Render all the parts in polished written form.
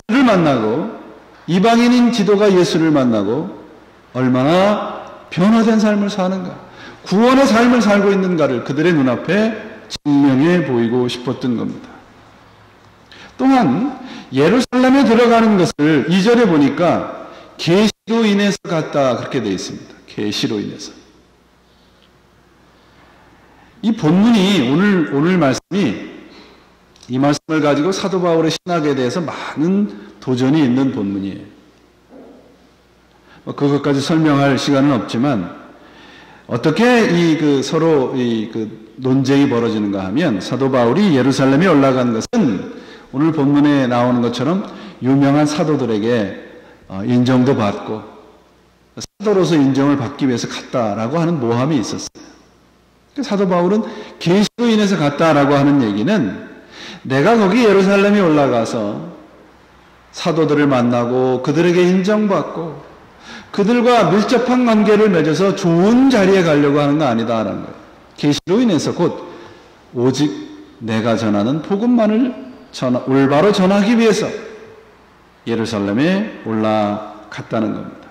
예수를 만나고 이방인인 디도가 예수를 만나고 얼마나 변화된 삶을 사는가, 구원의 삶을 살고 있는가를 그들의 눈앞에 증명해 보이고 싶었던 겁니다. 또한 예루살렘에 들어가는 것을 2절에 보니까 계시로 인해서 갔다 그렇게 되어 있습니다. 계시로 인해서. 이 본문이 오늘 말씀이 이 말씀을 가지고 사도 바울의 신학에 대해서 많은 도전이 있는 본문이에요. 그것까지 설명할 시간은 없지만 어떻게 서로 논쟁이 벌어지는가 하면 사도 바울이 예루살렘에 올라간 것은 오늘 본문에 나오는 것처럼 유명한 사도들에게 인정도 받고 사도로서 인정을 받기 위해서 갔다라고 하는 모함이 있었어요. 사도 바울은 계시로 인해서 갔다라고 하는 얘기는 내가 거기 예루살렘에 올라가서 사도들을 만나고 그들에게 인정받고 그들과 밀접한 관계를 맺어서 좋은 자리에 가려고 하는 거 아니다라는 거예요. 계시로 인해서 곧 오직 내가 전하는 복음만을 올바로 전하기 위해서 예루살렘에 올라갔다는 겁니다.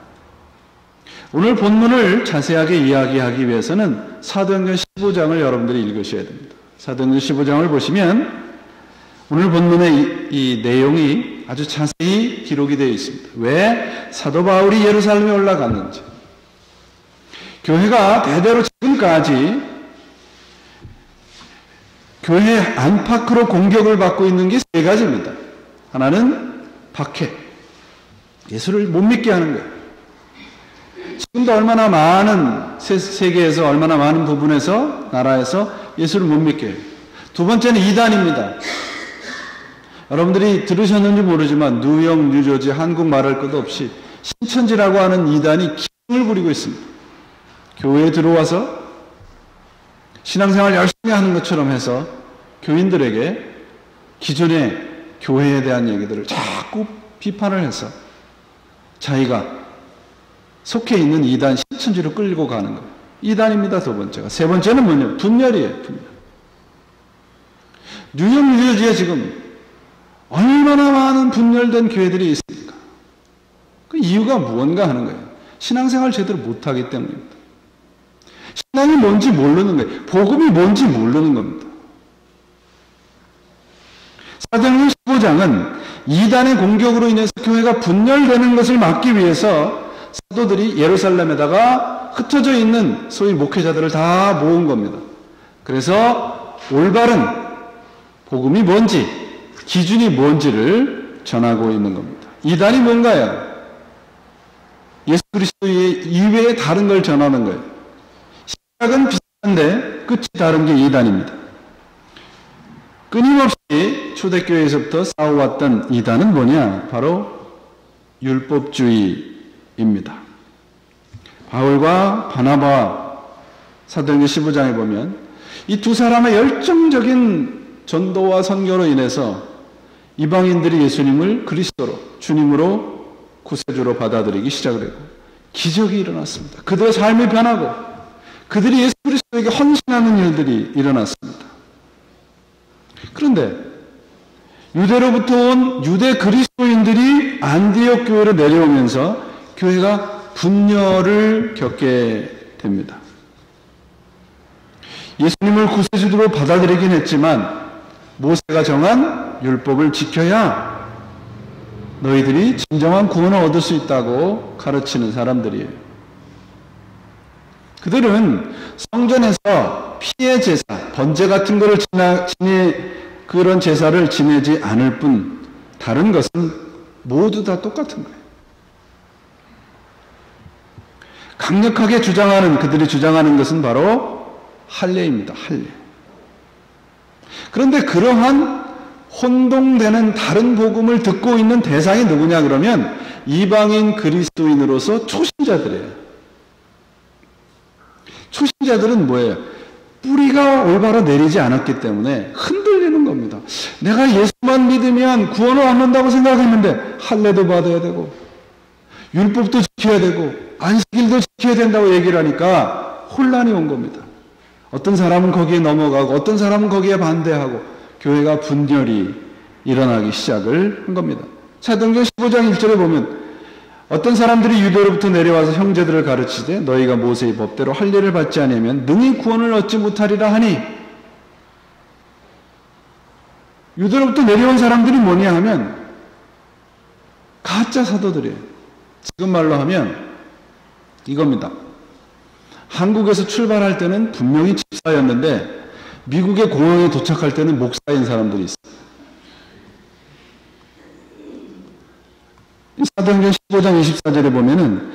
오늘 본문을 자세하게 이야기하기 위해서는 사도행전 15장을 여러분들이 읽으셔야 됩니다. 사도행전 15장을 보시면 오늘 본문의 이 내용이 아주 자세히 기록이 되어 있습니다. 왜 사도 바울이 예루살렘에 올라갔는지. 교회가 대대로 지금까지 교회 안팎으로 공격을 받고 있는 게 세 가지입니다. 하나는 박해, 예수를 못 믿게 하는 거예요. 지금도 얼마나 많은 세계에서 얼마나 많은 부분에서 나라에서 예수를 못 믿게 해요. 두 번째는 이단입니다. 여러분들이 들으셨는지 모르지만 뉴욕, 뉴저지, 한국 말할 것도 없이 신천지라고 하는 이단이 기승을 부리고 있습니다. 교회에 들어와서 신앙생활 열심히 하는 것처럼 해서 교인들에게 기존의 교회에 대한 얘기들을 자꾸 비판을 해서 자기가 속해 있는 이단 신천지로 끌고 가는 거예요. 이단입니다. 두 번째가. 세 번째는 뭐냐? 분열이에요. 분열. 뉴욕, 뉴저지에 지금 얼마나 많은 분열된 교회들이 있습니까? 그 이유가 무언가 하는 거예요. 신앙생활 제대로 못하기 때문입니다. 신앙이 뭔지 모르는 거예요. 복음이 뭔지 모르는 겁니다. 사도행전 15장은 이단의 공격으로 인해서 교회가 분열되는 것을 막기 위해서 사도들이 예루살렘에다가 흩어져 있는 소위 목회자들을 다 모은 겁니다. 그래서 올바른 복음이 뭔지, 기준이 뭔지를 전하고 있는 겁니다. 이단이 뭔가요? 예수 그리스도 이외에 다른 걸 전하는 거예요. 시작은 비슷한데 끝이 다른 게 이단입니다. 끊임없이 초대교회에서부터 싸워왔던 이단은 뭐냐? 바로 율법주의입니다. 바울과 바나바 사도행전 15장에 보면 이 두 사람의 열정적인 전도와 선교로 인해서 이방인들이 예수님을 그리스도로, 주님으로, 구세주로 받아들이기 시작을 했고 기적이 일어났습니다. 그들의 삶이 변하고 그들이 예수 그리스도에게 헌신하는 일들이 일어났습니다. 그런데 유대로부터 온 유대 그리스도인들이 안디옥 교회로 내려오면서 교회가 분열을 겪게 됩니다. 예수님을 구세주로 받아들이긴 했지만 모세가 정한 율법을 지켜야 너희들이 진정한 구원을 얻을 수 있다고 가르치는 사람들이에요. 그들은 성전에서 피의 제사, 번제 같은 것을 그런 제사를 지내지 않을 뿐 다른 것은 모두 다 똑같은 거예요. 강력하게 그들이 주장하는 것은 바로 할례입니다. 할례. 그런데 그러한 혼동되는 다른 복음을 듣고 있는 대상이 누구냐 그러면 이방인 그리스도인으로서 초신자들이에요. 초신자들은 뭐예요? 뿌리가 올바로 내리지 않았기 때문에 흔들리는 겁니다. 내가 예수만 믿으면 구원을 얻는다고 생각했는데 할례도 받아야 되고 율법도 지켜야 되고 안식일도 지켜야 된다고 얘기를 하니까 혼란이 온 겁니다. 어떤 사람은 거기에 넘어가고 어떤 사람은 거기에 반대하고 교회가 분열이 일어나기 시작을 한 겁니다. 사도행전 15장 1절에 보면 어떤 사람들이 유대로부터 내려와서 형제들을 가르치되 너희가 모세의 법대로 할례를 받지 않으면 능히 구원을 얻지 못하리라 하니, 유대로부터 내려온 사람들이 뭐냐 하면 가짜 사도들이에요. 지금 말로 하면 이겁니다. 한국에서 출발할 때는 분명히 집사였는데 미국의 공항에 도착할 때는 목사인 사람들이 있어요. 사도행전 15장 24절에 보면은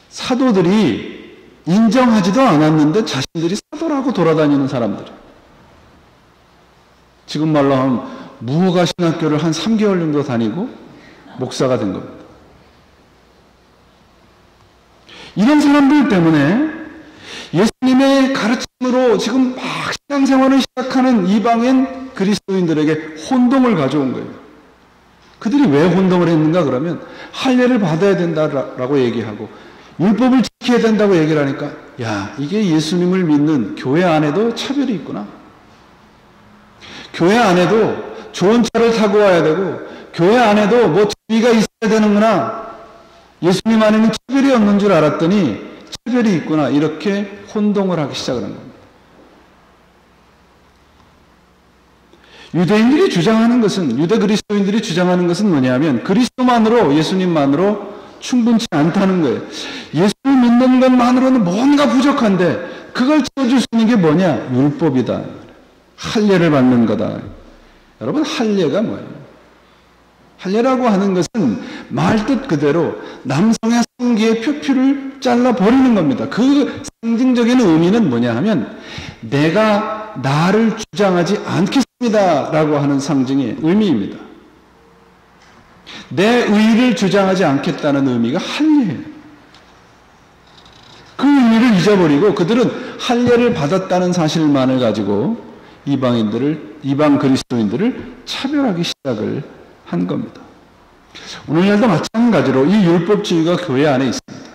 사도들이 인정하지도 않았는데 자신들이 사도라고 돌아다니는 사람들. 지금 말로 하면 무허가 신학교를 한 3개월 정도 다니고 목사가 된 겁니다. 이런 사람들 때문에 예수님의 가르침으로 지금 막 신앙생활을 시작하는 이방인 그리스도인들에게 혼동을 가져온 거예요. 그들이 왜 혼동을 했는가 그러면 할례를 받아야 된다라고 얘기하고 율법을 지켜야 된다고 얘기를 하니까, 야, 이게 예수님을 믿는 교회 안에도 차별이 있구나. 교회 안에도 좋은 차를 타고 와야 되고 교회 안에도 뭐 지위가 있어야 되는구나. 예수님 안에는 차별이 없는 줄 알았더니 차별이 있구나. 이렇게 혼동을 하기 시작을 한 겁니다. 유대인들이 주장하는 것은, 유대 그리스도인들이 주장하는 것은 뭐냐면 그리스도만으로, 예수님만으로 충분치 않다는 거예요. 예수를 믿는 것만으로는 뭔가 부족한데 그걸 채워줄 수 있는 게 뭐냐? 율법이다. 할례를 받는 거다. 여러분, 할례가 뭐예요? 할례라고 하는 것은 말뜻 그대로 남성의 성기의 표피를 잘라버리는 겁니다. 그 상징적인 의미는 뭐냐 하면 내가 나를 주장하지 않겠습니다 라고 하는 상징의 의미입니다. 내 의를 주장하지 않겠다는 의미가 할례예요. 그 의미를 잊어버리고 그들은 할례를 받았다는 사실만을 가지고 이방 그리스도인들을 차별하기 시작을 한 겁니다. 오늘날도 마찬가지로 이 율법주의가 교회 안에 있습니다.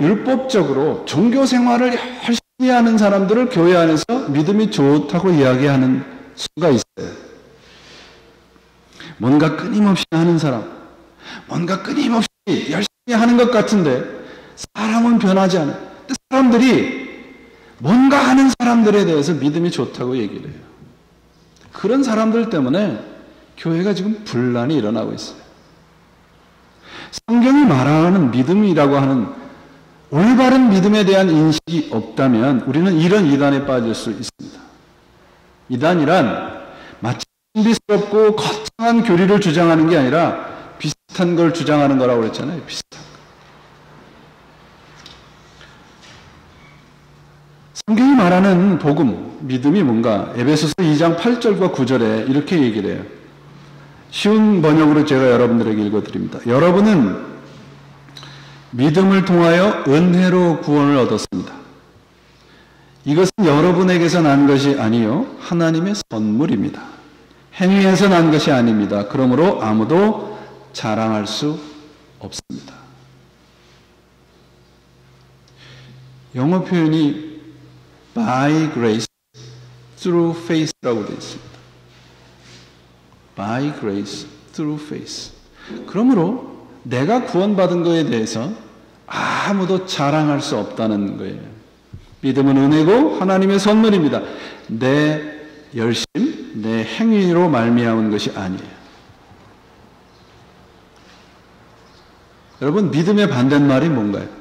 율법적으로 종교 생활을 열심히 하는 사람들을 교회 안에서 믿음이 좋다고 이야기하는 수가 있어요. 뭔가 끊임없이 하는 사람, 뭔가 끊임없이 열심히 하는 것 같은데 사람은 변하지 않아요. 사람들이 뭔가 하는 사람들에 대해서 믿음이 좋다고 얘기를 해요. 그런 사람들 때문에 교회가 지금 분란이 일어나고 있어요. 성경이 말하는 믿음이라고 하는 올바른 믿음에 대한 인식이 없다면 우리는 이런 이단에 빠질 수 있습니다. 이단이란 마치 신비스럽고 거창한 교리를 주장하는 게 아니라 비슷한 걸 주장하는 거라고 그랬잖아요. 비슷한 거. 성경이 말하는 복음, 믿음이 뭔가? 에베소서 2장 8절과 9절에 이렇게 얘기를 해요. 쉬운 번역으로 제가 여러분들에게 읽어드립니다. 여러분은 믿음을 통하여 은혜로 구원을 얻었습니다. 이것은 여러분에게서 난 것이 아니요 하나님의 선물입니다. 행위에서 난 것이 아닙니다. 그러므로 아무도 자랑할 수 없습니다. 영어 표현이 by grace through faith라고 되어 있습니다. by grace through faith. 그러므로 내가 구원받은 것에 대해서 아무도 자랑할 수 없다는 거예요. 믿음은 은혜고 하나님의 선물입니다. 내 열심, 내 행위로 말미암은 것이 아니에요. 여러분, 믿음의 반대말이 뭔가요?